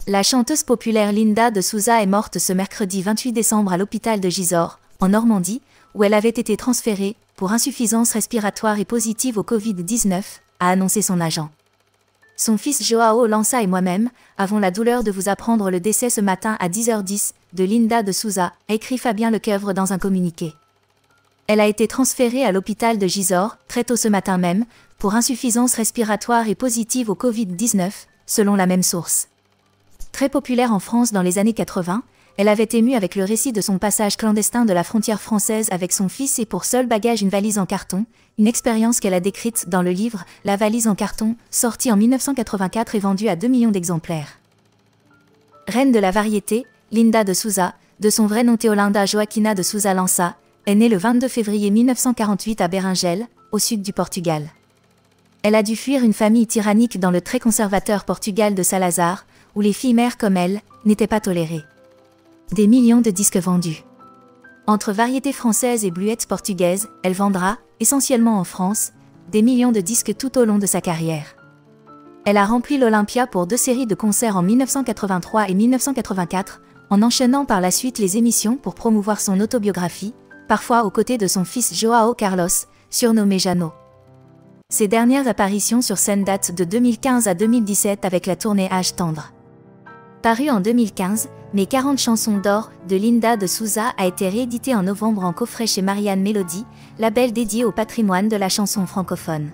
La chanteuse populaire Linda de Souza est morte ce mercredi 28 décembre à l'hôpital de Gisors, en Normandie, où elle avait été transférée pour insuffisance respiratoire et positive au Covid-19, a annoncé son agent. Son fils Joao Lança et moi-même avons la douleur de vous apprendre le décès ce matin à 10h10 de Linda de Souza, a écrit Fabien Lecoeuvre dans un communiqué. Elle a été transférée à l'hôpital de Gisors, très tôt ce matin même, pour insuffisance respiratoire et positive au Covid-19, selon la même source. Très populaire en France dans les années 80, elle avait ému avec le récit de son passage clandestin de la frontière française avec son fils et pour seul bagage une valise en carton, une expérience qu'elle a décrite dans le livre « La valise en carton », sorti en 1984 et vendu à 2 millions d'exemplaires. Reine de la variété, Linda de Souza, de son vrai nom Teolinda Joaquina de Souza Lança, est née le 22 février 1948 à Beringel, au sud du Portugal. Elle a dû fuir une famille tyrannique dans le très conservateur Portugal de Salazar, où les filles mères comme elle n'étaient pas tolérées. Des millions de disques vendus. Entre variétés françaises et bluettes portugaises, elle vendra, essentiellement en France, des millions de disques tout au long de sa carrière. Elle a rempli l'Olympia pour 2 séries de concerts en 1983 et 1984, en enchaînant par la suite les émissions pour promouvoir son autobiographie, parfois aux côtés de son fils Joao Carlos, surnommé Jano. Ses dernières apparitions sur scène datent de 2015 à 2017 avec la tournée Âge tendre. Paru en 2015, Mes 40 chansons d'or de Linda de Souza a été réédité en novembre en coffret chez Marianne Mélodie, label dédié au patrimoine de la chanson francophone.